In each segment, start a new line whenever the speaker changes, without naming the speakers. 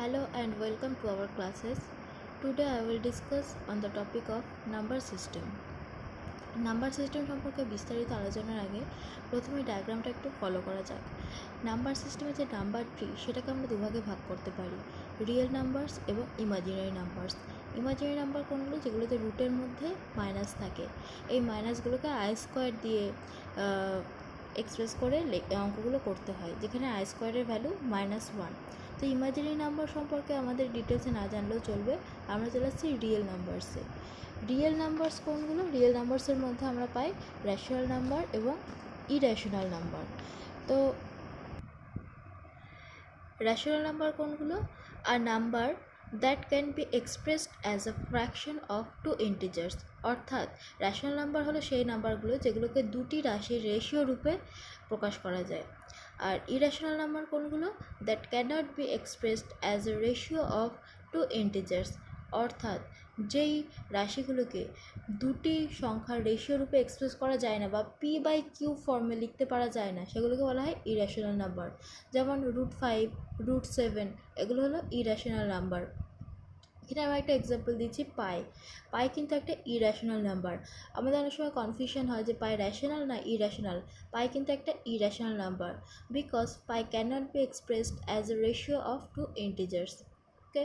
Hello and welcome to our classes. Today I will discuss on the topic of number system. Number system সম্পর্কে বিস্তারিত আলোচনার আগে প্রথমে ডায়াগ্রামটা একটু ফলো করা যাক। নাম্বার সিস্টেমে যে নাম্বার ট্রি সেটাকে আমরা দুভাগে ভাগ করতে পারি, রিয়েল নাম্বারস এবং ইমাজিনারি নাম্বারস। ইমাজিনারি নাম্বার কোনগুলো? যেগুলোতে রুটের মধ্যে মাইনাস থাকে। এই মাইনাসগুলোকে আই স্কোয়ার দিয়ে এক্সপ্রেস করে অঙ্কগুলো করতে হয়, যেখানে আই স্কোয়ারের ভ্যালু -1। তো ইমাজিনারি নাম্বার সম্পর্কে আমাদের ডিটেলসে না জানলেও চলবে, আমরা চলে আসছি রিয়েল নাম্বারসে। রিয়েল নাম্বারস কোনগুলো? রিয়েল নাম্বারসের মধ্যে আমরা পাই রেশনাল নাম্বার এবং ইরেশনাল নাম্বার। তো রেশনাল নাম্বার কোনগুলো? Are number that can be expressed as a fraction of two integers. অর্থাৎ রেশনাল নাম্বার হলো সেই নাম্বারগুলো যেগুলোকে দুটি রাশির রেশিও রূপে প্রকাশ করা যায়। আর ইরেশনাল নাম্বার কোনগুলো? That cannot be expressed as a ratio of two integers. অর্থাৎ যেই রাশিগুলোকে দুটি সংখ্যার রেশিও রূপে এক্সপ্রেস করা যায় না বা p/q ফর্মে লিখতে পারা যায় না, সেগুলোকে বলা হয় ইরেশনাল নাম্বার। যেমন √5, √7 এগুলো হলো ইরেশনাল নাম্বার। এখানে আমি একটা এক্সাম্পল দিচ্ছি, পাই কিন্তু একটা ইরেশনাল নাম্বার। আমাদের অনেক সময় কনফিউশন হয় যে পাই রেশনাল না ইরেশনাল। পাই কিন্তু একটা irrational number, because pi cannot be expressed as a ratio of two integers. Okay,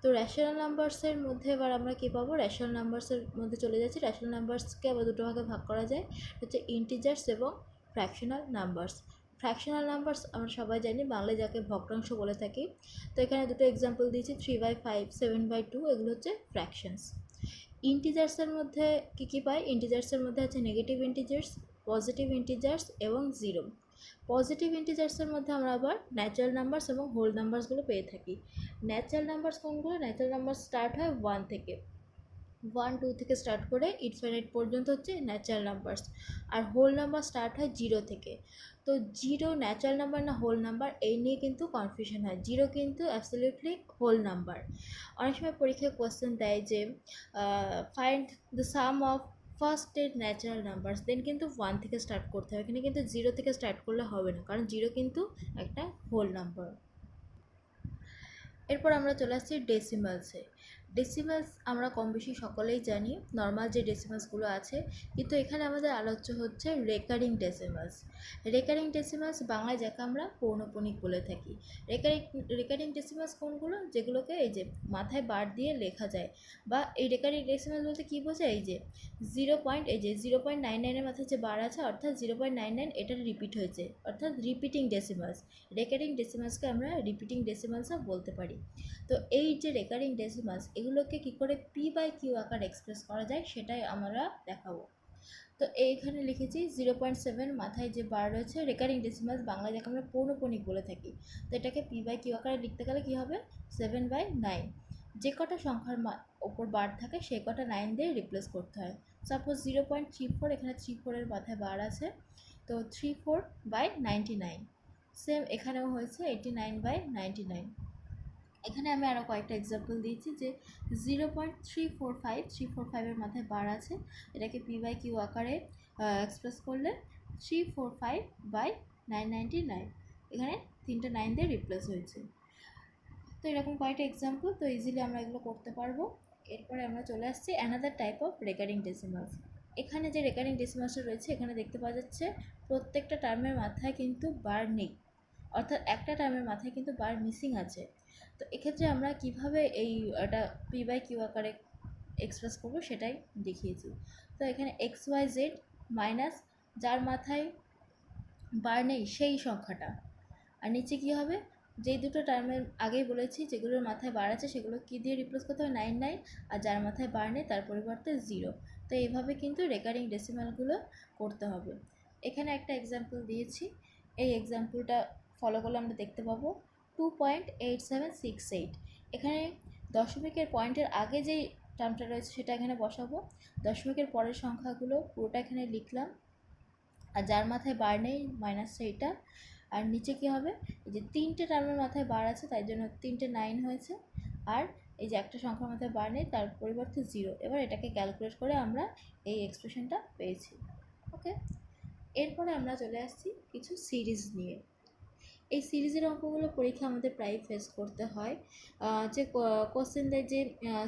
তো রেশনাল নাম্বারসের মধ্যে এবার আমরা কী পাবো? রেশনাল নাম্বারসের মধ্যে চলে যাচ্ছি। রেশনাল নাম্বারসকে আবার দুটো ভাগে ভাগ করা যায়, হচ্ছে ইন্টিজার্স এবং ফ্র্যাকশনাল নাম্বারস। ফ্র্যাকশনাল নাম্বারস আমরা সবাই জানি, বাংলায় যাকে ভগ্নাংশ বলে থাকি। তো এখানে দুটো এক্সাম্পল দিয়েছি, 3/5, 7/2, এগুলো হচ্ছে ফ্র্যাকশনস। ইন্টিজার্সের মধ্যে কী পাই? ইন্টিজার্সের মধ্যে আছে নেগেটিভ ইন্টিজার্স, পজিটিভ ইন্টিজার্স এবং জিরো। পজিটিভ ইন্টিজার্সের মধ্যে আমরা আবার ন্যাচারাল নাম্বারস এবং হোল নাম্বারসগুলো পেয়ে থাকি। ন্যাচারাল নাম্বারস কোনগুলো? ন্যাচারাল নাম্বার স্টার্ট হয় 1 থেকে, 1, 2 থেকে স্টার্ট করে ইনফিনিট পর্যন্ত হচ্ছে ন্যাচারাল নাম্বারস। আর হোল নাম্বার স্টার্ট হয় 0 থেকে। তো জিরো ন্যাচারাল নাম্বার না হোল নাম্বার, এই নিয়ে কিন্তু কনফিউশন হয়। জিরো কিন্তু অ্যাবসলিউটলি হোল নাম্বার। অনেক সময় পরীক্ষায় কোয়েশ্চেন দেয় যে find the some of first এর ন্যাচারাল নাম্বারস, দেন কিন্তু 1 থেকে স্টার্ট করতে হবে। এখানে কিন্তু 0 থেকে স্টার্ট করলে হবে না, কারণ 0 কিন্তু একটা হোল নাম্বার। এরপর আমরা চলে আসছি ডেসিমালসে। ডেসিমালস আমরা কম বেশি সকলেই জানি, নর্মাল যে ডেসিমালসগুলো আছে, কিন্তু এখানে আমাদের আলোচ্য হচ্ছে রেকারিং ডেসিমালস। রেকারিং ডেসিমালস বাংলায় যাকে আমরা পৌনঃপুনিক বলে থাকি। রেকারিং ডেসিমালস কোনগুলো? যেগুলোকে এই যে মাথায় বার দিয়ে লেখা যায়, বা এই রেকারিং ডেসিমালস বলতে কী বোঝায়? এই যে 0.99 মাথায় যে বার আছে, অর্থাৎ 0.99 এটা রিপিট হয়েছে, অর্থাৎ রিপিটিং ডেসিমালস। রেকারিং ডেসিমালসকে আমরা রিপিটিং ডেসিমালসও বলতে পারি। তো এই যে রেকারিং ডেসিমালস, এগুলোকে কী করে p/q আকার এক্সপ্রেস করা যায় সেটাই আমরা দেখাবো। তো এইখানে লিখেছি 0.7 মাথায় যে বার রয়েছে, রেকারিং ডেসিমালস বাংলায় যাকে আমরা পৌনঃপুনিক বলে থাকি। তো এটাকে p/q আকারে লিখতে গেলে কী হবে? 7/9। যে কটা সংখ্যার ওপর বার থাকে সেই কটা 9 দিয়ে রিপ্লেস করতে হয়। সাপোজ 0.34, এখানে 34 মাথায় বার আছে, তো 34/99। সেম এখানেও হয়েছে 89/99। এখানে আমি আরও কয়েকটা এক্সাম্পল দিয়েছি যে 0.345 মাথায় বার আছে, এটাকে p/q আকারে এক্সপ্রেস করলে 345/999। এখানে 3টে 9 দিয়ে রিপ্লেস হয়েছে। তো এরকম কয়েকটা এক্সাম্পল, তো ইজিলি আমরা এগুলো করতে পারবো। এরপরে আমরা চলে আসছি another type of recurring decimals. এখানে যে রেকারিং ডেসিমালসটা রয়েছে, এখানে দেখতে পাওয়া যাচ্ছে প্রত্যেকটা টার্মের মাথায় কিন্তু বার নেই, অর্থাৎ একটা টার্মের মাথায় কিন্তু বার মিসিং আছে। তো এক্ষেত্রে আমরা কিভাবে এটা p/q আকারে এক্সপ্রেস করবো সেটাই দেখিয়েছি। তো এখানে XYZ মাইনাস যার মাথায় বার নেই সেই সংখ্যাটা, আর নিচে কী হবে? যেই দুটো টার্মের আগেই বলেছি যেগুলোর মাথায় বার আছে সেগুলো কী দিয়ে রিপ্লেস করতে হবে? 99। আর যার মাথায় বার নেই তার পরিবর্তে 0। তো এইভাবে কিন্তু রেকারিং ডেসিমালগুলো করতে হবে। এখানে একটা এক্সাম্পল দিয়েছি, এই এক্সাম্পলটা ফলো করলে আমরা দেখতে পাবো 2.8768। এখানে দশমিকের পয়েন্টের আগে যেই টার্মটা রয়েছে সেটা এখানে বসাবো, দশমিকের পরের সংখ্যাগুলো পুরোটা এখানে লিখলাম, আর যার মাথায় বার নেই মাইনাস সেইটা। আর নিচে কী হবে? এই যে 3টে টার্মের মাথায় বার আছে তাই জন্য 3টে 9 হয়েছে, আর এই যে একটা সংখ্যার মাথায় বার নেই তার পরিবর্তে 0। এবার এটাকে ক্যালকুলেট করে আমরা এই এক্সপ্রেশনটা পেয়েছি। ওকে, এরপরে আমরা চলে আসছি কিছু সিরিজ নিয়ে। এই সিরিজের অঙ্কগুলো পরীক্ষা আমাদের প্রায় ফেস করতে হয়। যে কোশ্চেন দেয় যে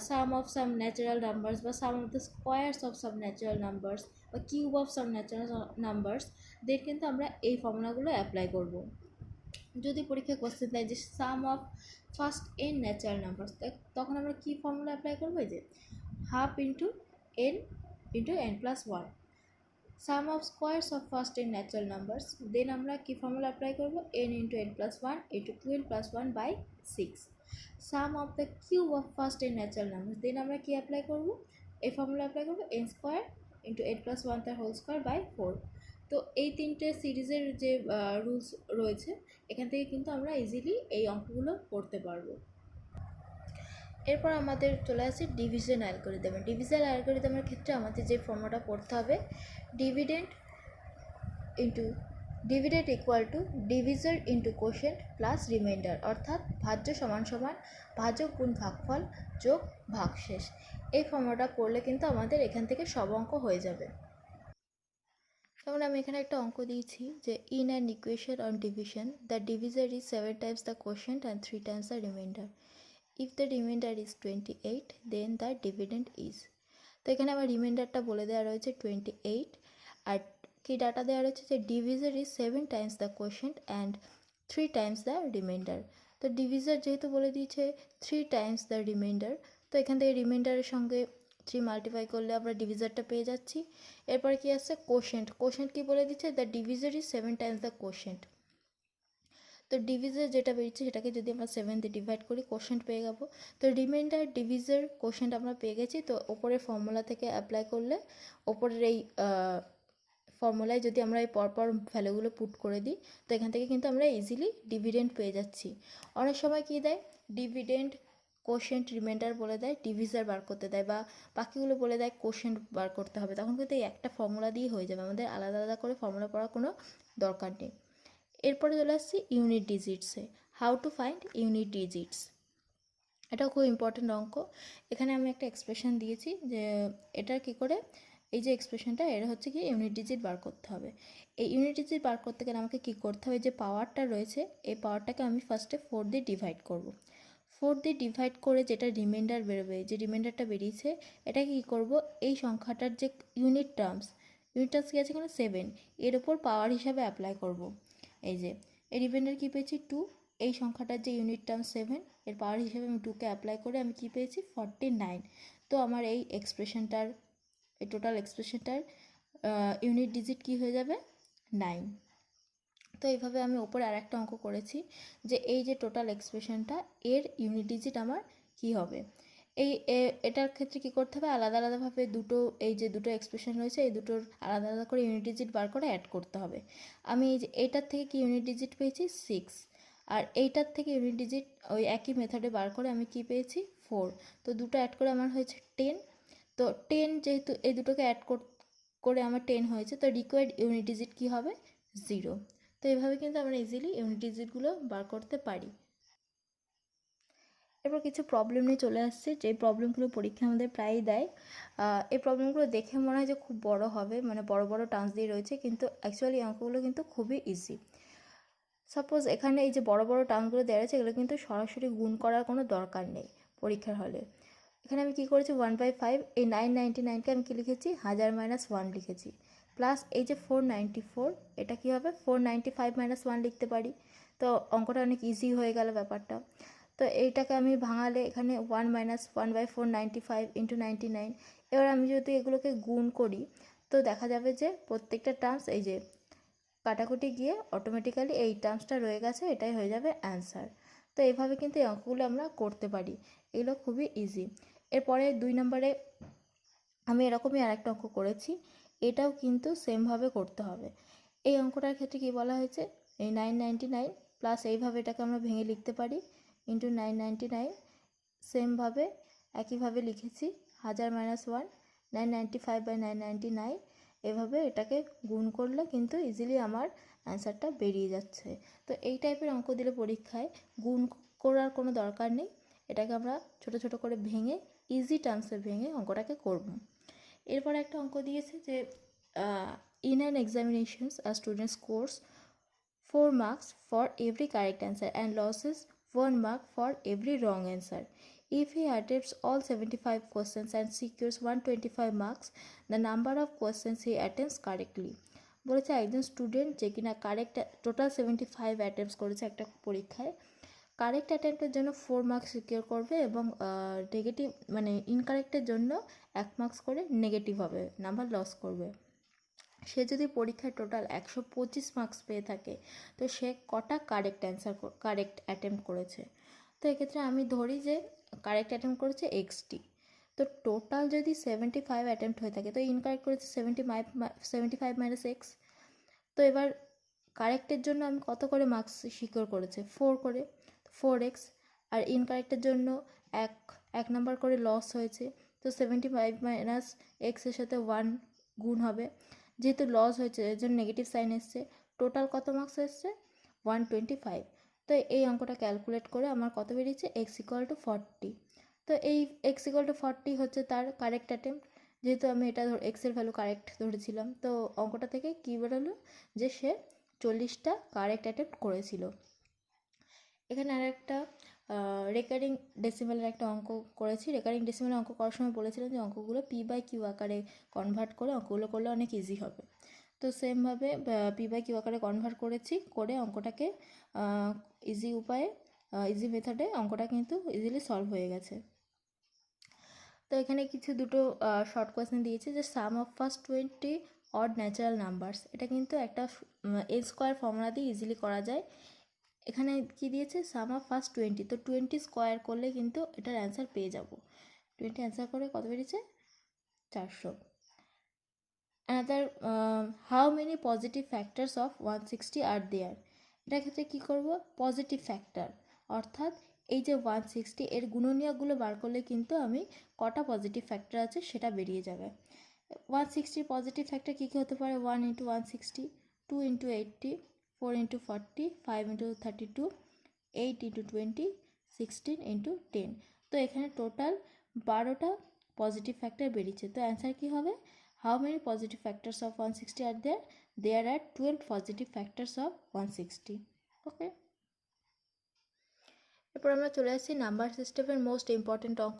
sum of some natural numbers বা sum of the squares of some natural numbers বা cube of some natural numbers, দের কিন্তু আমরা এই ফর্মুলাগুলো অ্যাপ্লাই করব। যদি পরীক্ষায় কোশ্চেন দেয় যে sum of first n natural numbers, তখন আমরা কী ফর্মুলা অ্যাপ্লাই করবো? যে half into n plus one. Sum of squares of first n natural numbers, then আমরা কী ফর্মুলা অ্যাপ্লাই করবো? N into n plus one into 12 plus one by 6। Sum of the cube of first n natural numbers, then আমরা কী apply করবো? এই formula apply করবো n square into n plus one তার whole square by 4। তো এই তিনটে সিরিজের যে রুলস রয়েছে, এখান থেকে কিন্তু আমরা ইজিলি এই অঙ্কগুলো করতে পারবো। এরপর আমাদের চলে আসে ডিভিশন অ্যালগরিদম। ডিভিশন অ্যালগরিদমের ক্ষেত্রে আমাদের যে ফর্মুলাটা পড়তে হবে, dividend equal to divisor into quotient plus reminder, অর্থাৎ ভাজ্য সমান সমান ভাজক গুণ ভাগফল যোগ ভাগশেষ। এই ফর্মুলাটা পড়লে কিন্তু আমাদের এখান থেকে সব অঙ্ক হয়ে যাবে। যেমন আমি এখানে একটা অঙ্ক দিয়েছি যে in an equation on division the divisor is 7 times the quotient and 3 times the reminder. If the reminder is 28 then the dividend is. তো এখানে আমার রিমাইন্ডারটা বলে দেওয়া রয়েছে 28, আর কি ডাটা দেওয়া রয়েছে যে divisor is 7 times the quotient and 3 times the reminder. তো ডিভিজার যেহেতু বলে দিয়েছে 3 টাইমস দ্য রিমাইন্ডার, তো এখান থেকে রিমাইন্ডারের সঙ্গে 3 মাল্টিপ্লাই করলে আমরা ডিভিজারটা পেয়ে যাচ্ছি। এরপরে কি আসছে? কোশেন্ট কি বলে দিচ্ছে? The divisor is 7 times the quotient. তো ডিভিজার যেটা বেরিয়েছে সেটাকে যদি আমরা 7 দিয়ে ডিভাইড করি, কোশেন্ট পেয়ে যাবো। তো রিমাইন্ডার, ডিভিজার, কোশেন্ট আমরা পেয়ে গেছি। তো ওপরের ফর্মুলা থেকে অ্যাপ্লাই করলে, ওপরের এই ফর্মুলায় যদি আমরা এই পরপর ভ্যালুগুলো পুট করে দিই, তো এখান থেকে কিন্তু আমরা ইজিলি ডিভিডেন্ড পেয়ে যাচ্ছি। অনেক সময় কী দেয়? ডিভিডেন্ড, কোশেন্ট, রিমাইন্ডার বলে দেয়, ডিভিজার বার করতে দেয়, বা বাকিগুলো বলে দেয় কোশেন্ট বার করতে হবে। তখন কিন্তু এই একটা ফর্মুলা দিয়ে হয়ে যাবে, আমাদের আলাদা আলাদা করে ফর্মুলা পড়ার কোনো দরকার নেই। এরপরে চলে আসছি ইউনিট ডিজিটসে। How to find unit digits, এটাও খুব ইম্পর্টেন্ট অঙ্ক। এখানে আমি একটা এক্সপ্রেশন দিয়েছি যে এটার কী করে, এই যে এক্সপ্রেশনটা, এটা হচ্ছে কি ইউনিট ডিজিট বার করতে হবে। এই ইউনিট ডিজিট বার করতে গেলে আমাকে কী করতে হবে? যে পাওয়ারটা রয়েছে, এই পাওয়ারটাকে আমি ফার্স্টে 4 দিয়ে ডিভাইড করব। 4 দিয়ে ডিভাইড করে যেটা রিমাইন্ডার বেরোবে, যে রিমাইন্ডারটা বেরিয়েছে, এটাকে কী করব? এই সংখ্যাটার যে ইউনিট টার্মস কী আছে এখানে 7, এর ওপর পাওয়ার হিসাবে অ্যাপ্লাই করব। এই যে এই রিমাইন্ডার কী পেয়েছি? 2। এই সংখ্যাটার যে ইউনিট টার্ম 7, এর পাওয়ার হিসেবে আমি 2কে অ্যাপ্লাই করে আমি কী পেয়েছি? 49। তো আমার এই এক্সপ্রেশনটার, এই টোটাল এক্সপ্রেশনটার ইউনিট ডিজিট কী হয়ে যাবে? 9। তো এইভাবে আমি ওপরে আর একটা অঙ্ক করেছি যে এই যে টোটাল এক্সপ্রেশনটা, এর ইউনিট ডিজিট আমার কী হবে। এটার ক্ষেত্রে কী করতে হবে? আলাদা আলাদাভাবে এই যে দুটো এক্সপ্রেশন রয়েছে, এই দুটোর আলাদা আলাদা করে ইউনিট ডিজিট বার করে অ্যাড করতে হবে। আমি এই যে এইটার থেকে কি ইউনিট ডিজিট পেয়েছি? 6। আর এইটার থেকে ইউনিট ডিজিট ওই একই মেথডে বার করে আমি কি পেয়েছি? 4। তো দুটো অ্যাড করে আমার হয়েছে 10। তো 10 যেহেতু এই দুটোকে অ্যাড করে আমার 10 হয়েছে, তো রিকোয়ার্ড ইউনিট ডিজিট কী হবে? 0। তো এইভাবে কিন্তু আমরা ইজিলি ইউনিট ডিজিটগুলো বার করতে পারি। এরপর কিছু প্রবলেম নিয়ে চলে আসছে, যে প্রবলেমগুলো পরীক্ষা আমাদের প্রায়ই দেয়। এই প্রবলেমগুলো দেখে মনে হয় যে খুব বড় হবে, মানে বড় বড় টার্মস দিয়ে রয়েছে, কিন্তু অ্যাকচুয়ালি অঙ্কগুলো কিন্তু খুবই ইজি। সাপোজ এখানে এই যে বড় বড় টার্মগুলো দেওয়া আছে, এগুলো কিন্তু সরাসরি গুণ করার কোনো দরকার নেই পরীক্ষার হলে। এখানে আমি কী করেছি? 1/5, এই 999কে আমি কী লিখেছি? 1000 - 1 লিখেছি। প্লাস এই যে 494, এটা কী হবে? 495 - 1 লিখতে পারি। তো অঙ্কটা অনেক ইজি হয়ে গেল ব্যাপারটা। তো এইটাকে আমি ভাঙালে এখানে 1 - 1/495 × 99। এবার আমি যদি এগুলোকে গুণ করি, তো দেখা যাবে যে প্রত্যেকটা টার্মস এই যে কাটাকুটি গিয়ে অটোমেটিক্যালি এই টার্মসটা রয়ে গেছে, এটাই হয়ে যাবে অ্যান্সার। তো এইভাবে কিন্তু এই অঙ্কগুলো আমরা করতে পারি, এগুলো খুবই ইজি। এরপরে 2 নম্বরে আমি এরকমই আরেকটা অঙ্ক করেছি, এটাও কিন্তু সেমভাবে করতে হবে। এই অঙ্কটার ক্ষেত্রে কি বলা হয়েছে? এই 999 প্লাস এইভাবে এটাকে আমরা ভেঙে লিখতে পারি ইন্টু 999, সেমভাবে একইভাবে লিখেছি 1000 - 1, 995/999, এভাবে এটাকে গুণ করলে কিন্তু ইজিলি আমার অ্যান্সারটা বেরিয়ে যাচ্ছে। তো এই টাইপের অঙ্ক দিলে পরীক্ষায় গুণ করার কোনো দরকার নেই, এটাকে আমরা ছোট ছোট করে ভেঙে ইজি টার্মসে ভেঙে অঙ্কটাকে করব। এরপর একটা অঙ্ক দিয়েছে যে in an examinations a student scores 4 marks for every correct answer and loses 1 mark for every wrong answer. If he attempts all 75 questions and secures 125 marks, the number of questions he attempts correctly. বলেছে একজন student যে কিনা correct total 75 attempts করেছে একটা পরীক্ষায়, correct অ্যাটেম্পটের জন্য 4 marks secure করবে এবং নেগেটিভ মানে ইনকারেক্টের জন্য 1 মার্কস করে নেগেটিভ হবে, নাম্বার লস করবে। সে যদি পরীক্ষায় টোটাল 125 মার্কস পেয়ে থাকে তো সে কটা কারেক্ট অ্যাটেম্প্ট করেছে। তো এক্ষেত্রে আমি ধরি যে কারেক্ট অ্যাটেম্প্ট করেছে এক্সটি, তো টোটাল যদি 75 অ্যাটেম্প্ট হয়ে থাকে তো ইনকারেক্ট করেছে 75 মাইনাস এক্স। তো এবার কারেক্টের জন্য আমি কত করে মার্কস সিকিউর করেছে 4 করে, 4x, আর ইনকারেক্টের জন্য এক নাম্বার করে লস হয়েছে, তো 75 মাইনাস এক্সের সাথে 1 গুণ হবে, যেহেতু লস হয়েছে এর জন্য নেগেটিভ সাইন এসছে, টোটাল কত মার্কস এসছে 125। তো এই অঙ্কটা ক্যালকুলেট করে আমার কত বেরিয়েছে x=40। তো এই x=40 হচ্ছে তার কারেক্ট অ্যাটেম্প্ট, যেহেতু আমি এটা এক্সের ভ্যালু কারেক্ট ধরেছিলাম, তো অঙ্কটা থেকে কী বেরোলো যে সে 40টা কারেক্ট অ্যাটেম্প্ট করেছিল। এখানে আর একটা রেকারিং ডেসিমেলের একটা অঙ্ক করেছি। রেকারিং ডেসিমেলের অঙ্ক করার সময় বলেছিলাম যে অঙ্কগুলো p/q আকারে কনভার্ট করে অঙ্কগুলো করলে অনেক ইজি হবে। তো সেমভাবে p/q আকারে কনভার্ট করেছি, করে অঙ্কটাকে ইজি উপায়ে ইজি মেথডে অঙ্কটা কিন্তু ইজিলি সলভ হয়ে গেছে। তো এখানে দুটো শর্ট কোয়েশ্চেন দিয়েছে যে sum of first 20 odd natural numbers, এটা কিন্তু একটা এ স্কোয়ার ফর্মুলা দিয়ে ইজিলি করা যায়। এখানে কি দিয়েছে সাম অফ ফার্স্ট 20, তো 20 স্কোয়ার করলে কিন্তু এটার অ্যান্সার পেয়ে যাব। 20 অ্যান্সার করে কত বেরিয়েছে 400। Another how many positive factors of 160 are দেয়ার, এটার ক্ষেত্রে কী করব পজিটিভ ফ্যাক্টর, অর্থাৎ এই যে 160 এর গুণনীয়কগুলো বার করলে কিন্তু আমি কটা পজিটিভ ফ্যাক্টর আছে সেটা বেরিয়ে যাবে। 160 পজিটিভ ফ্যাক্টর কী কী হতে পারে 1 × 160, 2 × 80, 4 × 40, 5 × 32, 8 × 20, 16 × 10। তো এখানে টোটাল 12টা পজিটিভ ফ্যাক্টর বেরিয়েছে। তো অ্যান্সার কী হবে how many positive factors of 160 are there, there are 12 positive factors of 160। Okay, এরপর আমরা চলে আসছি নাম্বার সিস্টেমের মোস্ট ইম্পর্টেন্ট অঙ্ক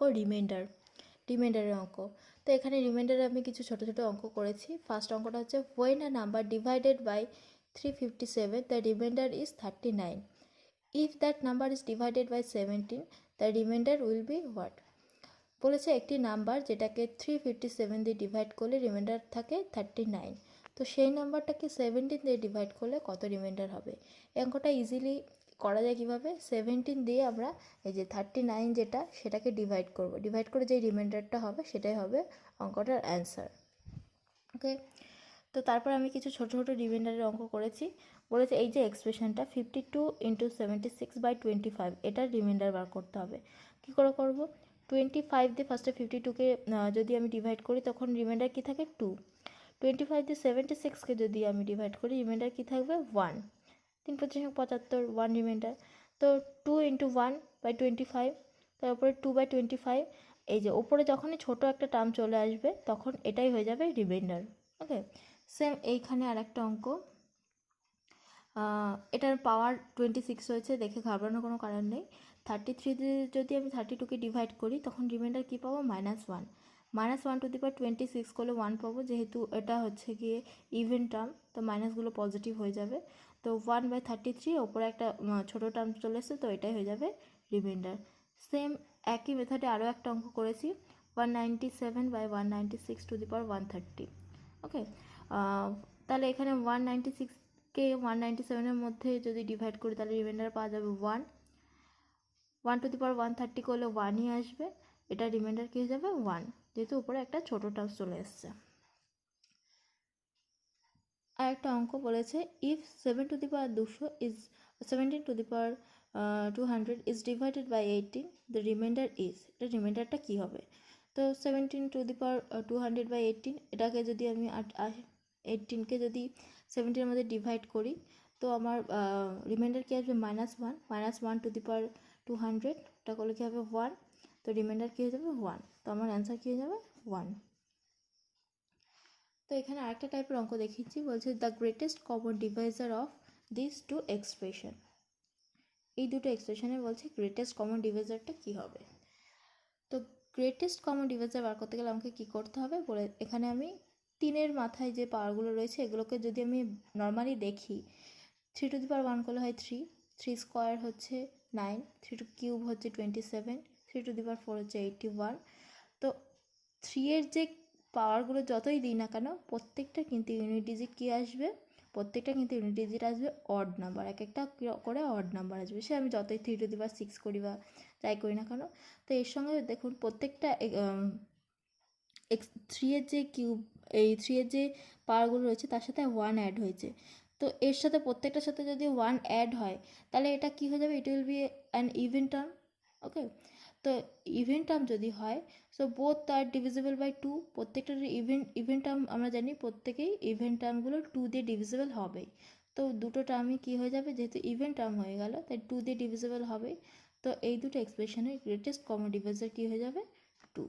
রিমাইন্ডারের অঙ্ক। তো এখানে রিমাইন্ডারে আমি কিছু ছোটো ছোটো অঙ্ক করেছি। ফার্স্ট অঙ্কটা হচ্ছে when a number divided by 357 the remainder is 39, if that number is divided by 17 the remainder will be what? বলেছে একটি নাম্বার যেটাকে 357 দিয়ে ডিভাইড করলে রিমাইন্ডার থাকে 39, তো সেই নাম্বারটাকে 17 দিয়ে ডিভাইড করলে কত রিমাইন্ডার হবে। এই অঙ্কটা ইজিলি করা যায় কীভাবে, 17 দিয়ে আমরা এই যে 39 যেটা সেটাকে ডিভাইড করব, ডিভাইড করে যে রিমাইন্ডারটা হবে সেটাই হবে অঙ্কটার অ্যান্সার। ওকে, তো তারপর আমি কিছু ছোটো ছোটো রিমাইন্ডারের অঙ্ক করেছি। বলেছে এই যে এক্সপ্রেশনটা 52 × 76/25 এটার রিমাইন্ডার বার করতে হবে। কী করে করব, 25 দিয়ে ফার্স্টে 52কে যদি আমি ডিভাইড করি তখন রিমাইন্ডার কী থাকে 2, 25 দিয়ে 76কে যদি আমি ডিভাইড করি রিমাইন্ডার কী থাকবে 1, 3 × 5 = 75, 1 রিমাইন্ডার। তো 2 × 1/25, তারপরে 2/25, এই যে ওপরে যখনই ছোটো একটা টার্ম চলে আসবে তখন এটাই হয়ে যাবে রিমাইন্ডার। ওকে, সেম এইখানে আর একটা অঙ্ক, এটার পাওয়ার 26 হয়েছে, দেখে ঘাবড়ানোর কোনো কারণ নেই। 33 দিয়ে যদি আমি 32কে ডিভাইড করি তখন রিমাইন্ডার কী পাবো -1, -1 × 26 করলে 1 পাবো, যেহেতু এটা হচ্ছে গিয়ে ইভেন টার্ম তো মাইনাসগুলো পজিটিভ হয়ে যাবে। তো 1/33 ওপরে একটা ছোটো টার্ম চলে এসছে, তো এটাই হয়ে যাবে রিমাইন্ডার। সেম একই মেথডে আরও একটা অঙ্ক করেছি 197/196 ⁻130। ওকে, তাহলে এখানে 196কে 197-এর মধ্যে যদি ডিভাইড করি তাহলে রিমাইন্ডার পাওয়া যাবে 1, 1/130 করলে 1ই আসবে, এটা রিমাইন্ডার কী হয়ে যাবে 1, যেহেতু উপরে একটা ছোটো টার্ম চলে এসছে। আর একটা অঙ্ক বলেছে if 7^200 is 17^200 is divided by 18 the remainder is, এটা রিমাইন্ডারটা কী হবে। তো 17^200/18 এটাকে যদি আমি 18কে যদি 17-এর মধ্যে ডিভাইড করি তো আমার রিমাইন্ডার কী আসবে -1, -1/200, এটা করলে কী হবে 1, তো রিমাইন্ডার কী হয়ে যাবে 1, তো আমার অ্যান্সার কী হয়ে যাবে 1। তো এখানে আরেকটা টাইপের অঙ্ক দেখিয়েছি, বলছে the greatest common divisor of this two expression. এই দুটো এক্সপ্রেশনে বলছে গ্রেটেস্ট কমন ডিভাইজারটা কী হবে। তো গ্রেটেস্ট কমন ডিভাইজার বার করতে গেলে আমাকে কী করতে হবে বলে, এখানে আমি 3-এর মাথায় যে পাওয়ারগুলো রয়েছে এগুলোকে যদি আমি নর্মালি দেখি, 3^1 করলে হয় 3, 3 স্কোয়ার হচ্ছে 9, 3³ হচ্ছে 27, 3^4 হচ্ছে 81। তো 3-এর যে পাওয়ারগুলো যতই দিই না কেন প্রত্যেকটা কিন্তু ইউনিট ডিজিট কী আসবে, প্রত্যেকটা কিন্তু ইউনিট ডিজিট আসবে অড নাম্বার, এক একটা করে অড নাম্বার আসবে। সে আমি যতই 3^6 করি বা যাই করি না কেন। তো এর সঙ্গে দেখুন প্রত্যেকটা 3-এর যে কিউব, এই 3-এর যে পাওয়ারগুলো রয়েছে তার সাথে 1 অ্যাড হয়েছে। তো এর সাথে প্রত্যেকটার সাথে যদি 1 অ্যাড হয় তাহলে এটা কী হয়ে যাবে, it will be an even term. Okay, তো ইভেন টার্ম যদি হয় so both are divisible by 2। প্রত্যেকটা ইভেন টার্ম আমরা জানি প্রত্যেকেই ইভেন টার্মগুলো 2 দিয়ে ডিভিজিবল হবেই। তো দুটো টার্মই কী হয়ে যাবে, যেহেতু ইভেন টার্ম হয়ে গেল তাই 2 দিয়ে ডিভিজিবল হবেই। তো এই দুটো এক্সপ্রেশনের গ্রেটেস্ট কমন ডিভাইজার কী হয়ে যাবে, 2।